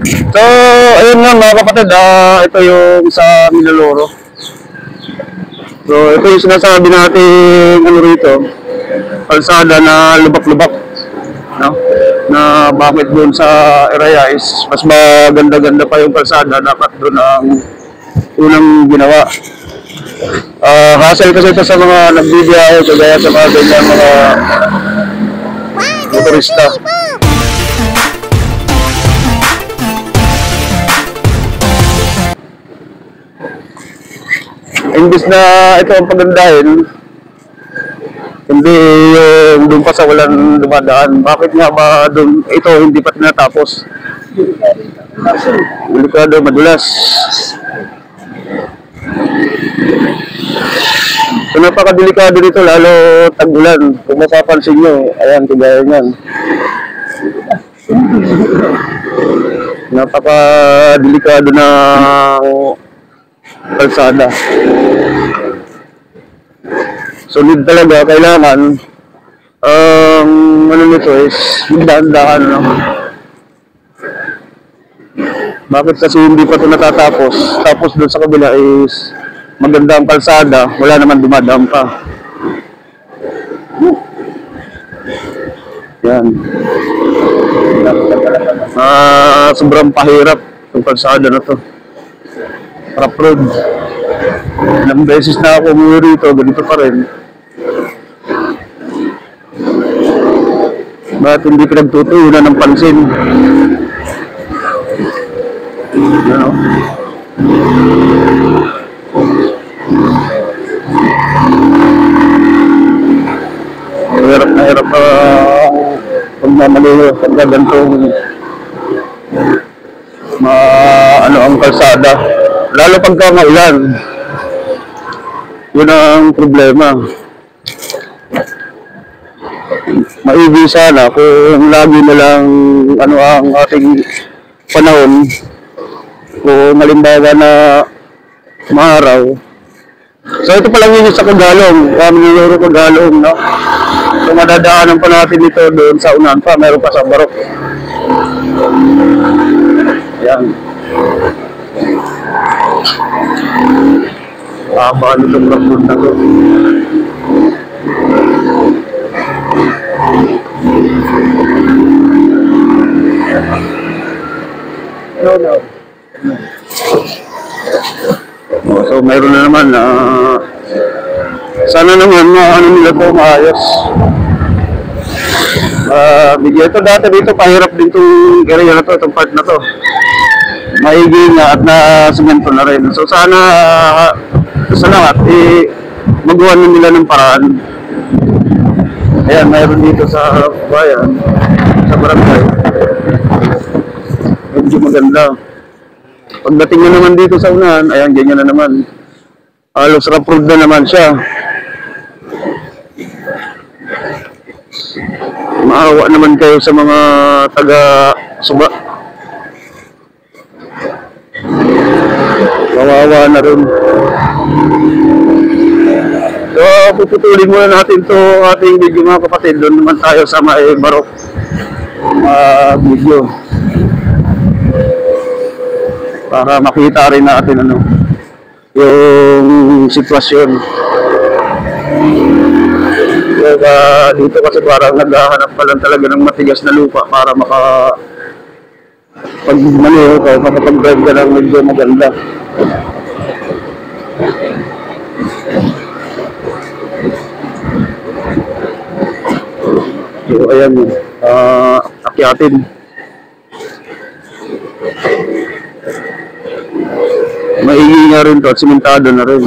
So, ayun nga mga kapatid, ito yung sa Miloloro. So, ito yung sinasabi natin ano rito, kalsada na lubak-lubak, no? Na bakit doon sa area is mas maganda-ganda pa yung kalsada, dapat doon ang unang ginawa. Hassle kasi ito sa mga nagbibiyahe, kagaya sa mga ganyan mga motorista. Imbis na ito ang pagandahin, hindi yung doon pa sa walang dumadaan. Bakit nga ba doon ito hindi pa tinatapos? Delikado, madulas. So, napakadelikado dito, lalo tag-ulan. Kung mapapansin nyo, ayan, kagaya niyan. Napakadelikado na kalsada. Solid talaga, kailangan ano nito is dahan-dahan, no? Bakit kasi hindi pa ito natatapos? Tapos doon sa kabila is maganda ang kalsada, wala naman dumadaan pa. Yan. Sobrang pahirap ang kalsada na to. Rough road. Ilang beses na ako umuwi rito, ganito pa rin. Bakit hindi pinagtutuunan ng pansin? Ano? Hirap na hirap pagmamaliho, pagkagantong ano ang kalsada. Lalo pagka maulan. Yun ang problema. Maigi sana kung lagi na lang ano ang ating panahon, kung malimbaga na maaraw. So ito palang yun sa Kagalong, Miloloro Kagalong, no? So madadaanan pa natin ito doon sa unahan pa, meron pa sa Barok. Yan. Haba nitong road na to. No. So mayroon na naman sana naman ano nila to maayos. Bigyan ito dati dito, pahirap din itong area na to, itong part na to. Maigi nga at na-semento na rin. So sana sa lahat magawa na nila ng paraan. Ayan, mayroon dito sa bayan, sa barangay. Medyo maganda. Pagdating na naman dito sa unahan, ayan, ganyan na naman. Halos rough road na naman siya. Maawa naman kayo sa mga taga-Suba. Kawawa na rin. So, puputulin muna natin to ating video mga kapatid. Doon naman tayo sa may Barok video. Para makita rin natin ano yung sitwasyon. Dito kasi parang naghahanap pa lang talaga ng matigas na lupa para pag maniho ka, makapag-drive ka ng medyo maganda. So ayan, akyatin. Maigi nga rin to at simentado na rin.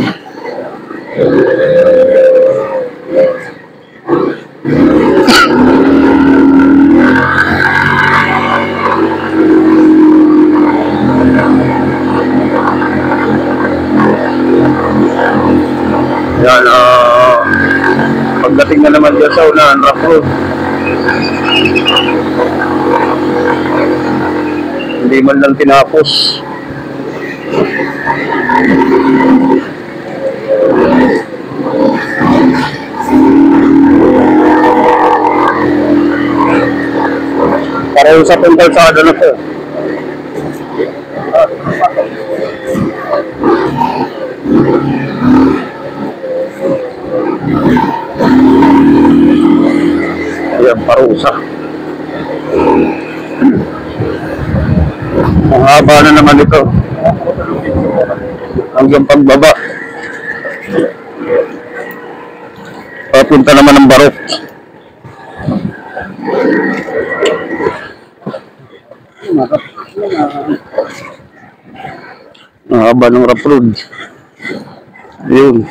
Yan, pagdating na naman dyan sa unahan, rough road. Hindi man lang tinapos. Para sa kalsada na to. Ayan, parusa. Ang haba na naman ito. Hanggang pagbaba. Papunta naman ng Barok. Ang haba ng rough road. Ayun.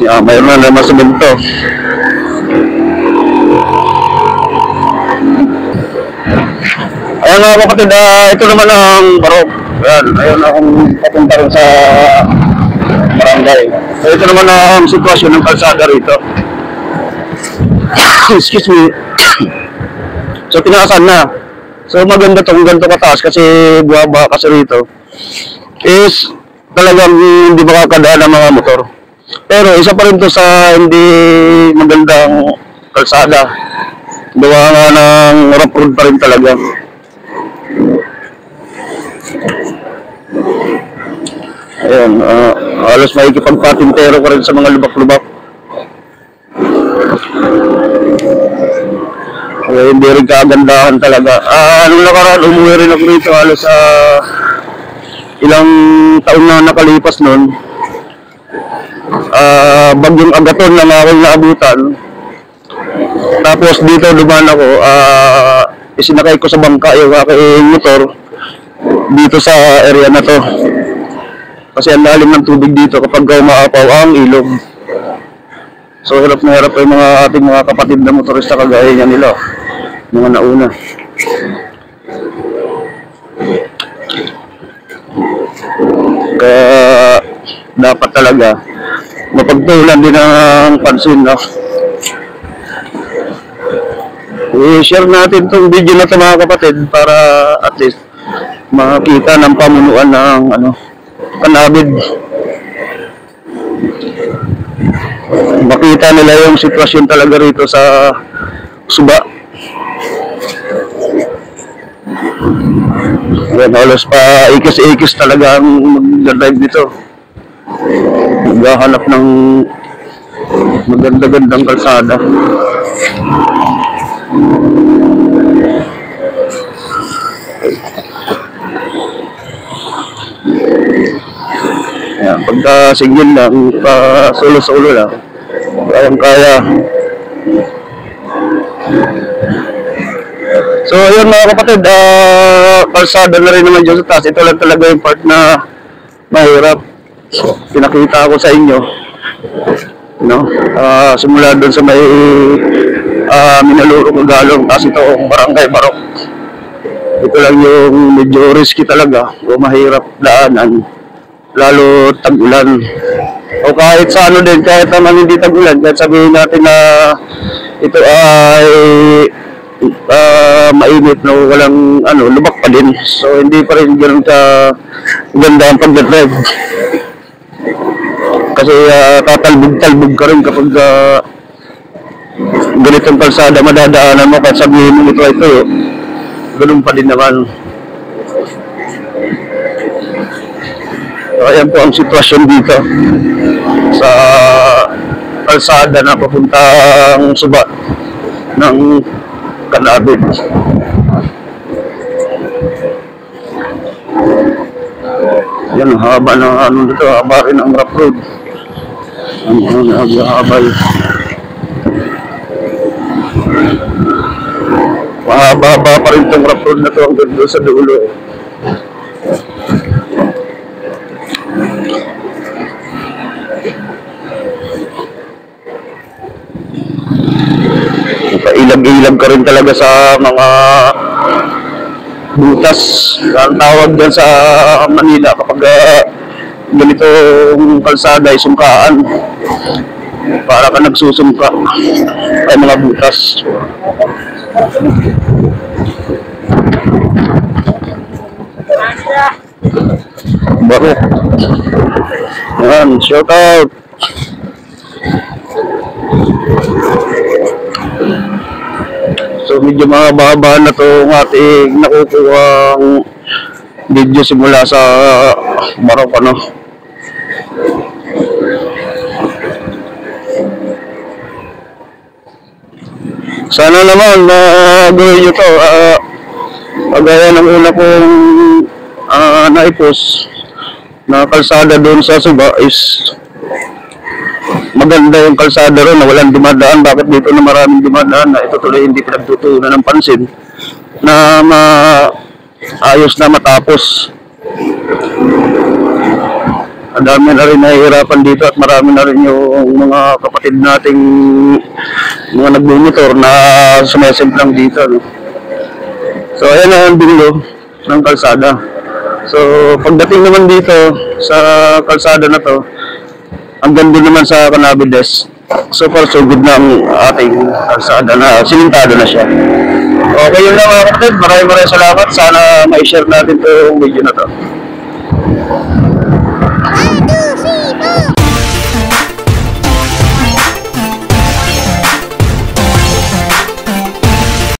Yeah, mayroon na naman sa bento. Ayan mga kapatid, ito naman ang Barok. Ayan, ayun akong papunta rin sa barangay. So ito naman ang sitwasyon ng kalsada rito. Excuse me. So tinaasan na. So maganda itong ganito kataas kasi buwaba kasi rito is talagang hindi makakadaan ng mga motor. Pero isa pa rin to sa hindi magandang kalsada. Gawa nga ng rough road pa rin talaga. Ayan, halos makikipagpatintero ko rin sa mga lubak-lubak. Hindi rin kagandahan talaga. Anong nakaraan, umuwi rin ako rito halos ilang taon na nakalipas nun. Bagyong Agaton na akong naabutan. Tapos dito dumaan ako, isinakay ko sa bangka yung aking motor dito sa area na to. Kasi ang lalim ng tubig dito kapag umaapaw ang ilog. So hirap na hirap yung mga ating mga kapatid na motorista kagaya niya nila. Mga nauna. Kaya dapat talaga mapagtuunan din ang pansin, no? I-share natin itong video na ito mga kapatid para at least makita ng pamunuan ng Panabid. Makita nila yung sitwasyon talaga rito sa Suba. Yan, halos pa ikis-ikis talaga ang mag-drive dito. Maghahanap ng maganda-gandang kalsada. Yan, pagka single lang, solo-solo lang, kayang-kaya. So ayun mga kapatid, kalsada na rin naman dyan sa taas. Ito lang talaga yung part na mahirap. Pinakita ko sa inyo, no? Simula doon sa may Minaluro, Magalong, tapos ito ang Barangay Barok. Ito lang yung medyo risky talaga o mahirap daanan, lalo tag-ulan. O kahit sa din, kahit naman hindi tag-ulan, kahit sabihin natin na ito ay mainit na walang lubak pa din. So hindi pa rin ganoon ka ganda ang pag-drive. Kasi tatalbog-talbog ka rin kapag ganitong kalsada madadaanan mo, kahit sabihin mo ito ay tuyo, ganoon pa din naman. So ayan po ang sitwasyon dito sa kalsada na papuntang Suba ng Panabid. Yan, haba na dito, haba rin ang rough road. Habay. Mahaba pa rin itong rough road na ito hanggang doon sa dulo. Ilag-ilag ka rin talaga sa mga butas. Ang tawag dyan sa Manila kapag ganitong kalsada ay sungkaan. Para ka nagsusumpa ay mga butas. Baro. Yan, shout out. So medyo mahaba na to ng ating nakukuha video simula sa Barok, ano. Sana naman na gawin nyo to. Kagaya ng una kong naipos na kalsada doon sa Suba is maganda yung kalsada ron na walang dumadaan. Bakit dito na maraming dumadaan na ito tuloy hindi pinagtutuunan ng pansin na ayos na matapos. Ang dami na rin nahihirapan dito at marami na rin yung mga kapatid nating mga nagbumotor na sumesimplang dito, no? So ayan na ang dulo ng kalsada. So pagdating naman dito sa kalsada na to, ang ganda naman sa Canavides. So far so good na ang ating kalsada na silintado na siya. Okay, yun lang mga kapatid. Maraming salamat. Sana ma-share natin itong video na to.